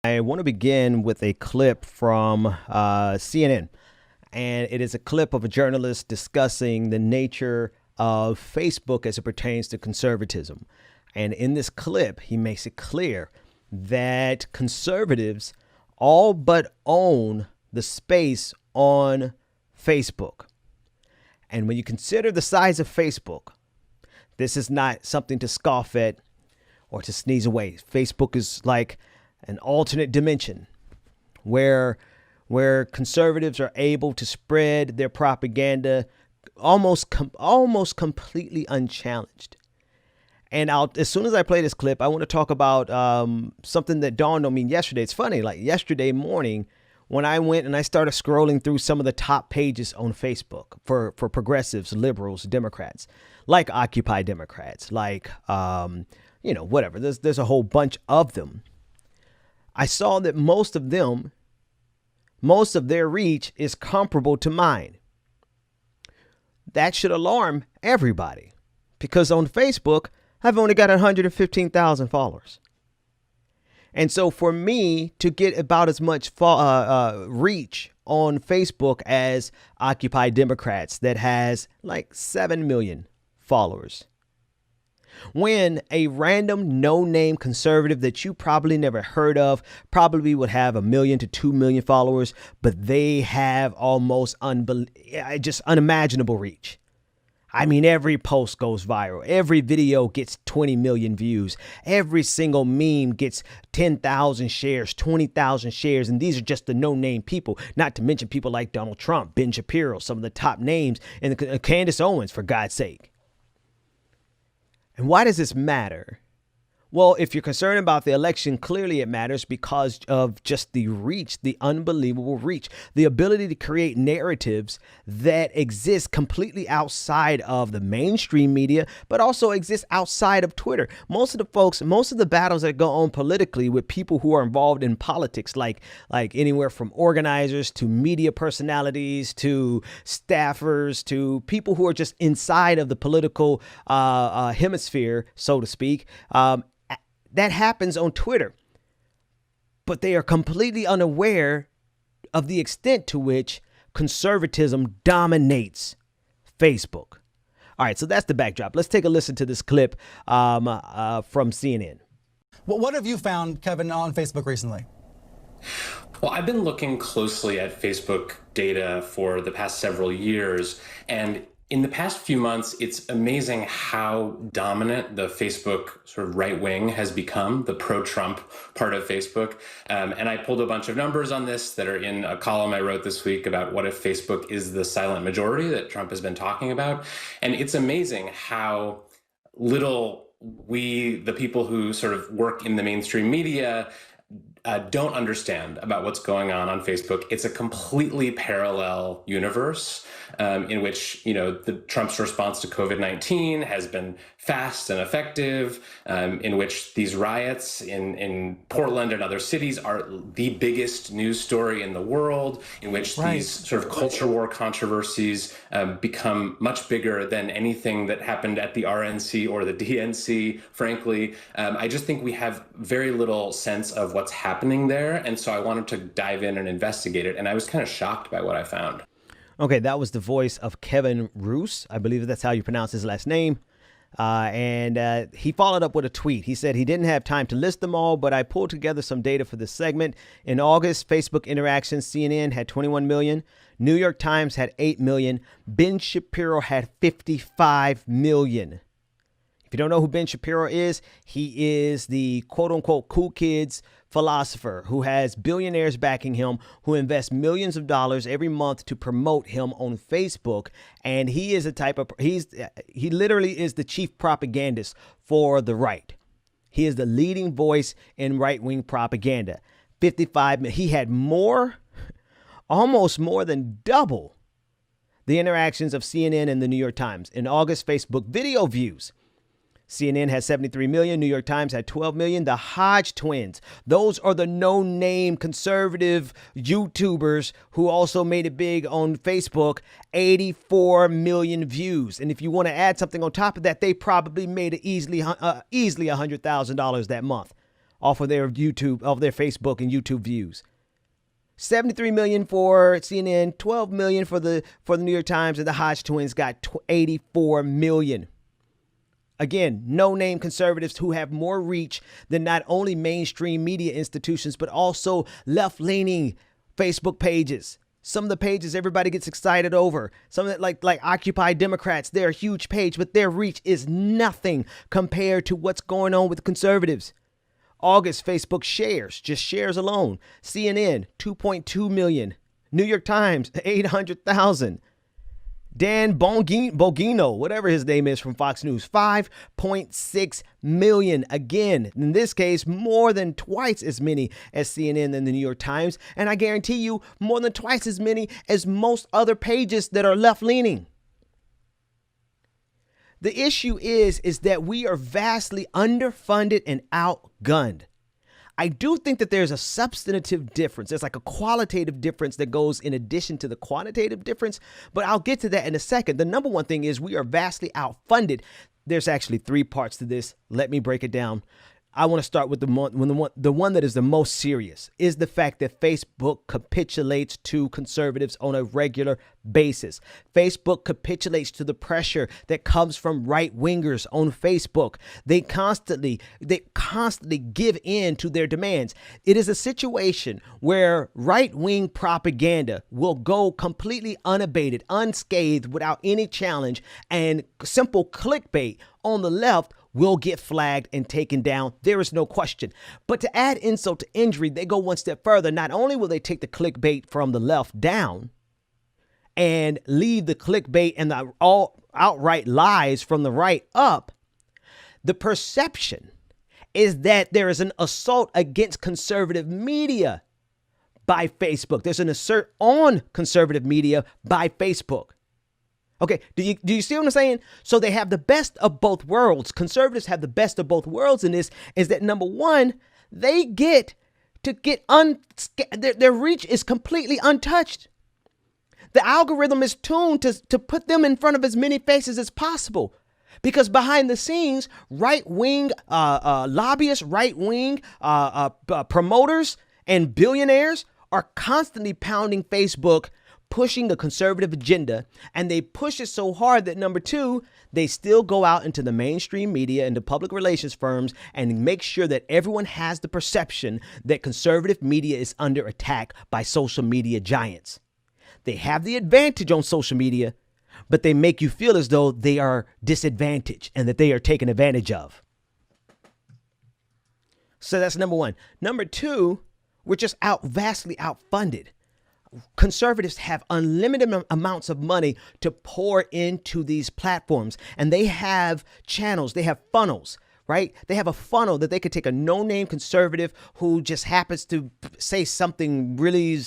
I want to begin with a clip from CNN, and it is a clip of a journalist discussing the nature of Facebook as it pertains to conservatism. And in this clip, he makes it clear that conservatives all but own the space on Facebook. And when you consider the size of Facebook, this is not something to scoff at or to sneeze away. Facebook is like an alternate dimension where conservatives are able to spread their propaganda almost completely unchallenged. And as soon as I play this clip, I want to talk about something that dawned on me yesterday. It's funny, like yesterday morning when I went and I started scrolling through some of the top pages on Facebook for progressives, liberals, Democrats, like Occupy Democrats, like, whatever. There's a whole bunch of them. I saw that most of their reach is comparable to mine. That should alarm everybody because on Facebook, I've only got 115,000 followers. And so for me to get about as much reach on Facebook as Occupy Democrats that has like 7 million followers, when a random no-name conservative that you probably never heard of probably would have 1 million to 2 million followers, but they have almost just unimaginable reach. I mean, every post goes viral. Every video gets 20 million views. Every single meme gets 10,000 shares, 20,000 shares. And these are just the no-name people, not to mention people like Donald Trump, Ben Shapiro, some of the top names, and Candace Owens, for God's sake. And why does this matter? Well, if you're concerned about the election, clearly it matters because of just the reach, the unbelievable reach, the ability to create narratives that exist completely outside of the mainstream media, but also exist outside of Twitter. Most of the battles that go on politically with people who are involved in politics, like anywhere from organizers to media personalities to staffers to people who are just inside of the political hemisphere, so to speak, that happens on Twitter, but they are completely unaware of the extent to which conservatism dominates Facebook. All right, so that's the backdrop. Let's take a listen to this clip from CNN. Well, what have you found, Kevin, on Facebook recently? Well, I've been looking closely at Facebook data for the past several years, and in the past few months, it's amazing how dominant the Facebook sort of right wing has become, the pro-Trump part of Facebook. And I pulled a bunch of numbers on this that are in a column I wrote this week about what if Facebook is the silent majority that Trump has been talking about. And it's amazing how little we, the people who sort of work in the mainstream media, don't understand about what's going on Facebook. It's a completely parallel universe in which, the Trump's response to COVID-19 has been fast and effective, in which these riots in Portland and other cities are the biggest news story in the world, in which these sort of culture war controversies become much bigger than anything that happened at the RNC or the DNC, frankly. I just think we have very little sense of what's happening there. And so I wanted to dive in and investigate it. And I was kind of shocked by what I found. Okay, that was the voice of Kevin Roose. I believe that's how you pronounce his last name. And he followed up with a tweet. He said he didn't have time to list them all, but I pulled together some data for this segment. In August, Facebook interactions, CNN had 21 million. New York Times had 8 million. Ben Shapiro had 55 million. If you don't know who Ben Shapiro is, he is the quote unquote cool kids philosopher who has billionaires backing him, who invests millions of dollars every month to promote him on Facebook. And he is he literally is the chief propagandist for the right. He is the leading voice in right-wing propaganda. 55, he had almost more than double the interactions of CNN and the New York Times. In August, Facebook video views, CNN had 73 million. New York Times had 12 million. The Hodge twins, those are the no-name conservative YouTubers who also made it big on Facebook, 84 million views. And if you want to add something on top of that, they probably made it easily $100,000 that month off of their Facebook and YouTube views. 73 million for CNN, 12 million for the New York Times, and the Hodge twins got 84 million. Again, no-name conservatives who have more reach than not only mainstream media institutions, but also left-leaning Facebook pages. Some of the pages everybody gets excited over. Some of that, like Occupy Democrats, they're a huge page, but their reach is nothing compared to what's going on with conservatives. August Facebook shares, just shares alone. CNN, 2.2 million. New York Times, 800,000. Dan Bongino, whatever his name is from Fox News, 5.6 million. Again, in this case, more than twice as many as CNN and the New York Times. And I guarantee you, more than twice as many as most other pages that are left-leaning. The issue is that we are vastly underfunded and outgunned. I do think that there's a substantive difference. There's like a qualitative difference that goes in addition to the quantitative difference, but I'll get to that in a second. The number one thing is we are vastly outfunded. There's actually three parts to this. Let me break it down. I want to start with the one that is the most serious is the fact that Facebook capitulates to conservatives on a regular basis. Facebook capitulates to the pressure that comes from right wingers on Facebook. They constantly give in to their demands. It is a situation where right wing propaganda will go completely unabated, unscathed, without any challenge, and simple clickbait on the left will get flagged and taken down. There is no question. But to add insult to injury, they go one step further. Not only will they take the clickbait from the left down and leave the clickbait and the all outright lies from the right up, the perception is that there is an assault against conservative media by Facebook. There's an assault on conservative media by Facebook. Okay, do you see what I'm saying? So they have the best of both worlds. Conservatives have the best of both worlds in this, is that number one, they get their reach is completely untouched. The algorithm is tuned to put them in front of as many faces as possible. Because behind the scenes, right-wing lobbyists, right-wing promoters, and billionaires are constantly pounding Facebook, pushing a conservative agenda, and they push it so hard that number two, they still go out into the mainstream media and the public relations firms and make sure that everyone has the perception that conservative media is under attack by social media giants. They have the advantage on social media, but they make you feel as though they are disadvantaged and that they are taken advantage of. So that's number one. Number two, we're just vastly outfunded. Conservatives have unlimited amounts of money to pour into these platforms, and they have channels, they have funnels, right? They have a funnel that they could take a no-name conservative who just happens to say something really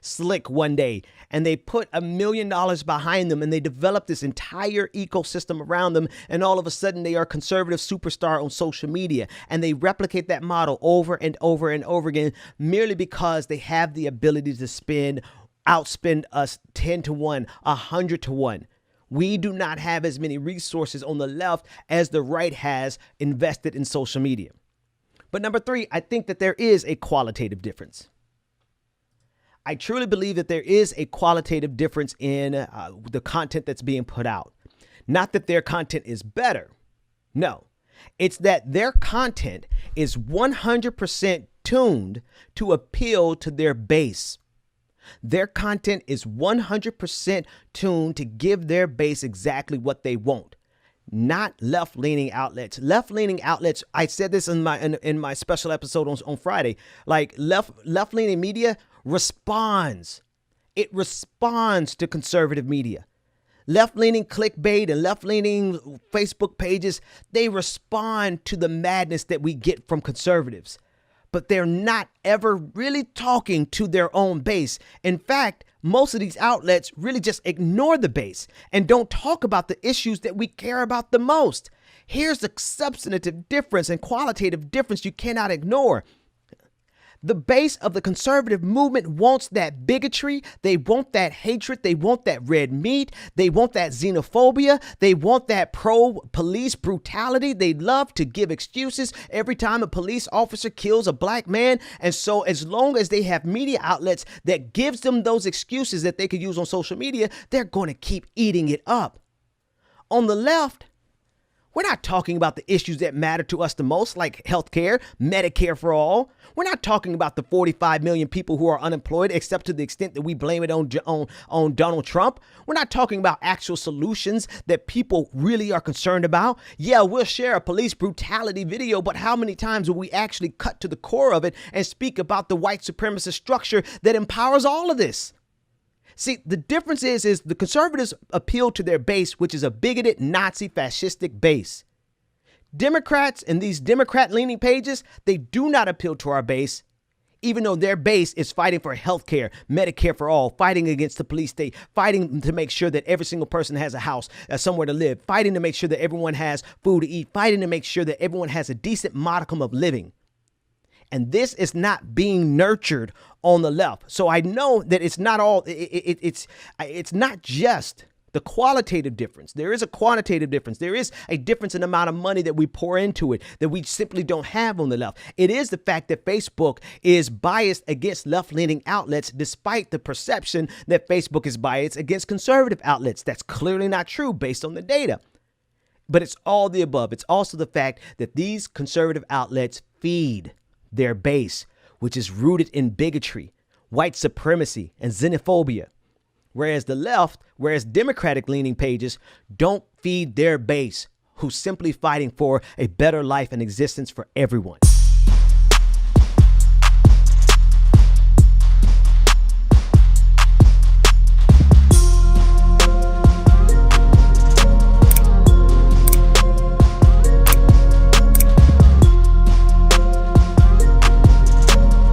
slick one day, and they put $1 million behind them, and they develop this entire ecosystem around them, and all of a sudden they are a conservative superstar on social media, and they replicate that model over and over and over again merely because they have the ability to outspend us 10 to 1, 100 to 1. We do not have as many resources on the left as the right has invested in social media. But number three, I think that there is a qualitative difference. I truly believe that there is a qualitative difference in the content that's being put out. Not that their content is better. No, it's that their content is 100% tuned to appeal to their base. Their content is 100% tuned to give their base exactly what they want. Not left-leaning outlets. Left-leaning outlets, I said this in my special episode on Friday, like left-leaning media responds. It responds to conservative media. Left-leaning clickbait and left-leaning Facebook pages, they respond to the madness that we get from conservatives. But they're not ever really talking to their own base. In fact, most of these outlets really just ignore the base and don't talk about the issues that we care about the most. Here's the substantive difference and qualitative difference you cannot ignore. The base of the conservative movement wants that bigotry. They want that hatred. They want that red meat. They want that xenophobia. They want that pro-police brutality. They love to give excuses every time a police officer kills a black man. And so as long as they have media outlets that gives them those excuses that they could use on social media, they're going to keep eating it up. On the left, we're not talking about the issues that matter to us the most, like healthcare, Medicare for all. We're not talking about the 45 million people who are unemployed, except to the extent that we blame it on Donald Trump. We're not talking about actual solutions that people really are concerned about. Yeah, we'll share a police brutality video, but how many times will we actually cut to the core of it and speak about the white supremacist structure that empowers all of this? See, the difference is the conservatives appeal to their base, which is a bigoted Nazi fascistic base. Democrats and these Democrat-leaning pages, they do not appeal to our base, even though their base is fighting for health care, Medicare for all, fighting against the police state, fighting to make sure that every single person has a house, somewhere to live, fighting to make sure that everyone has food to eat, fighting to make sure that everyone has a decent modicum of living. And this is not being nurtured on the left. So I know that it's not all, it's not just the qualitative difference. There is a quantitative difference. There is a difference in the amount of money that we pour into it that we simply don't have on the left. It is the fact that Facebook is biased against left-leaning outlets, despite the perception that Facebook is biased against conservative outlets. That's clearly not true based on the data. But it's all the above. It's also the fact that these conservative outlets feed their base, which is rooted in bigotry, white supremacy, and xenophobia. Whereas Democratic-leaning pages don't feed their base, who's simply fighting for a better life and existence for everyone.